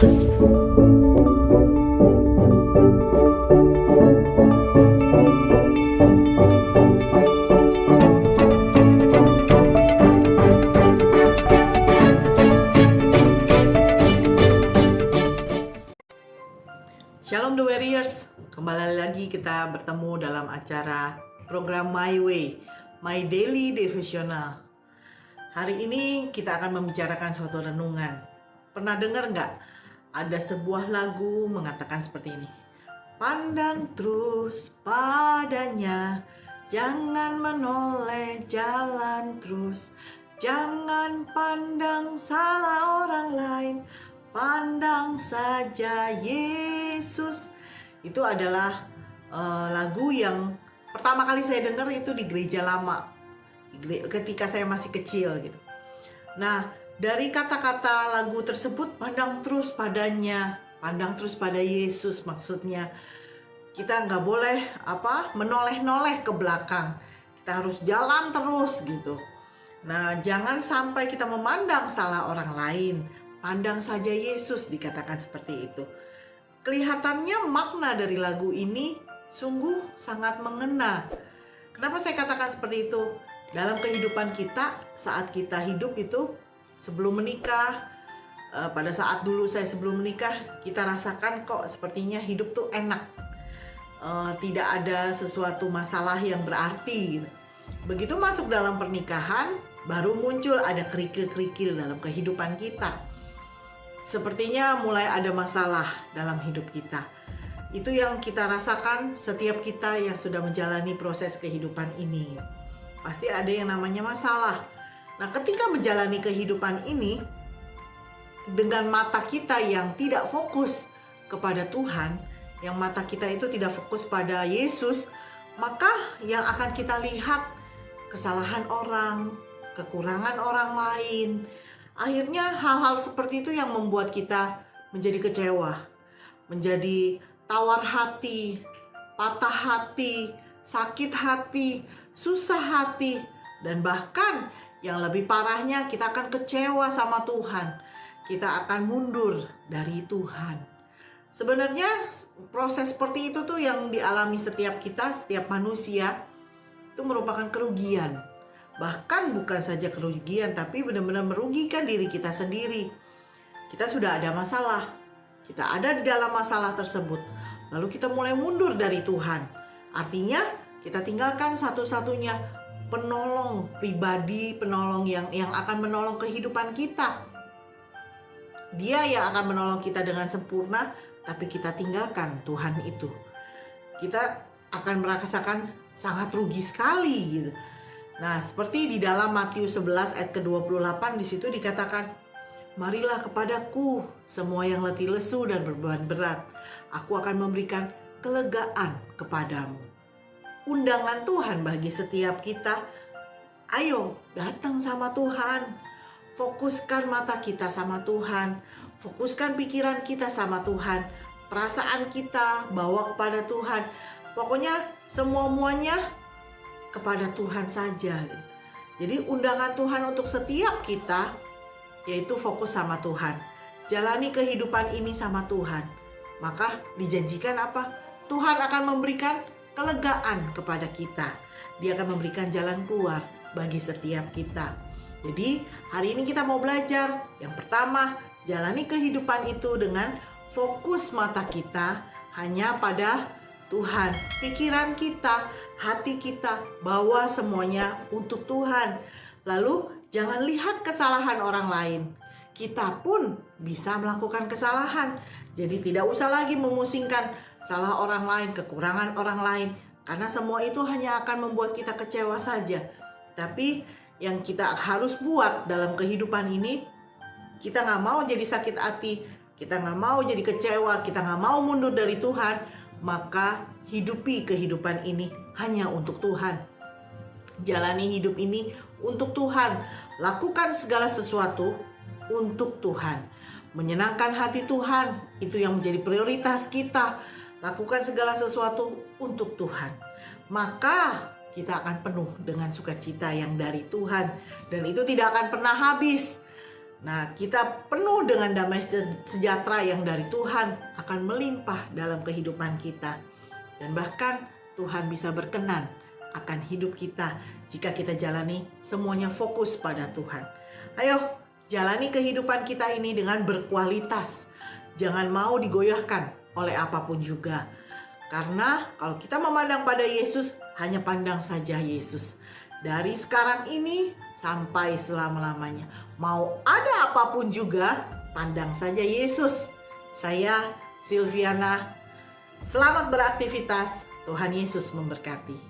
Shalom The Warriors, kembali lagi kita bertemu dalam acara program My Way, My Daily Devotional. Hari ini kita akan membicarakan suatu renungan. Pernah dengar nggak? Ada sebuah lagu mengatakan seperti ini. Pandang terus padanya, jangan menoleh, jalan terus. Jangan pandang salah orang lain, pandang saja Yesus. Itu adalah lagu yang pertama kali saya dengar itu di gereja lama, ketika saya masih kecil gitu. Nah, dari kata-kata lagu tersebut, pandang terus padanya, pandang terus pada Yesus, maksudnya kita nggak boleh menoleh-noleh ke belakang. Kita harus jalan terus gitu. Nah, jangan sampai kita memandang salah orang lain, pandang saja Yesus, dikatakan seperti itu. Kelihatannya makna dari lagu ini sungguh sangat mengena. Kenapa saya katakan seperti itu? Dalam kehidupan kita, saat kita hidup itu sebelum menikah, pada saat dulu saya sebelum menikah, kita rasakan kok sepertinya hidup tuh enak. Tidak ada sesuatu masalah yang berarti. Begitu masuk dalam pernikahan, baru muncul ada kerikil-kerikil dalam kehidupan kita. Sepertinya mulai ada masalah dalam hidup kita. Itu yang kita rasakan setiap kita yang sudah menjalani proses kehidupan ini. Pasti ada yang namanya masalah. Nah, ketika menjalani kehidupan ini dengan mata kita yang tidak fokus kepada Tuhan, yang mata kita itu tidak fokus pada Yesus, maka yang akan kita lihat kesalahan orang, kekurangan orang lain. Akhirnya hal-hal seperti itu yang membuat kita menjadi kecewa, menjadi tawar hati, patah hati, sakit hati, susah hati, dan bahkan yang lebih parahnya kita akan kecewa sama Tuhan. Kita akan mundur dari Tuhan. Sebenarnya proses seperti itu tuh yang dialami setiap kita, setiap manusia, itu merupakan kerugian. Bahkan bukan saja kerugian, tapi benar-benar merugikan diri kita sendiri. Kita sudah ada masalah, kita ada di dalam masalah tersebut, lalu kita mulai mundur dari Tuhan. Artinya kita tinggalkan satu-satunya penolong pribadi, penolong yang akan menolong kehidupan kita. Dia yang akan menolong kita dengan sempurna, tapi kita tinggalkan Tuhan itu. Kita akan merasakan sangat rugi sekali gitu. Nah, seperti di dalam Matius 11 ayat ke-28, di situ dikatakan, "Marilah kepadaku semua yang letih lesu dan beban berat, aku akan memberikan kelegaan kepadamu." Undangan Tuhan bagi setiap kita, ayo datang sama Tuhan. Fokuskan mata kita sama Tuhan, fokuskan pikiran kita sama Tuhan, perasaan kita bawa kepada Tuhan. Pokoknya semua-muanya kepada Tuhan saja. Jadi undangan Tuhan untuk setiap kita yaitu fokus sama Tuhan. Jalani kehidupan ini sama Tuhan. Maka dijanjikan apa? Tuhan akan memberikan kelegaan kepada kita. Dia akan memberikan jalan keluar bagi setiap kita. Jadi hari ini kita mau belajar. Yang pertama, jalani kehidupan itu dengan fokus mata kita hanya pada Tuhan. Pikiran kita, hati kita, bawa semuanya untuk Tuhan. Lalu jangan lihat kesalahan orang lain. Kita pun bisa melakukan kesalahan. Jadi tidak usah lagi memusingkan salah orang lain, kekurangan orang lain. Karena semua itu hanya akan membuat kita kecewa saja. Tapi yang kita harus buat dalam kehidupan ini, kita gak mau jadi sakit hati, kita gak mau jadi kecewa, kita gak mau mundur dari Tuhan. Maka hidupi kehidupan ini hanya untuk Tuhan. Jalani hidup ini untuk Tuhan. Lakukan segala sesuatu untuk Tuhan. Menyenangkan hati Tuhan, itu yang menjadi prioritas kita. Lakukan segala sesuatu untuk Tuhan. Maka kita akan penuh dengan sukacita yang dari Tuhan. Dan itu tidak akan pernah habis. Nah, kita penuh dengan damai sejahtera yang dari Tuhan akan melimpah dalam kehidupan kita. Dan bahkan Tuhan bisa berkenan akan hidup kita jika kita jalani semuanya fokus pada Tuhan. Ayo, jalani kehidupan kita ini dengan berkualitas. Jangan mau digoyahkan oleh apapun juga. Karena kalau kita memandang pada Yesus, hanya pandang saja Yesus. Dari sekarang ini sampai selama-lamanya. Mau ada apapun juga, pandang saja Yesus. Saya Silviana, selamat beraktivitas. Tuhan Yesus memberkati.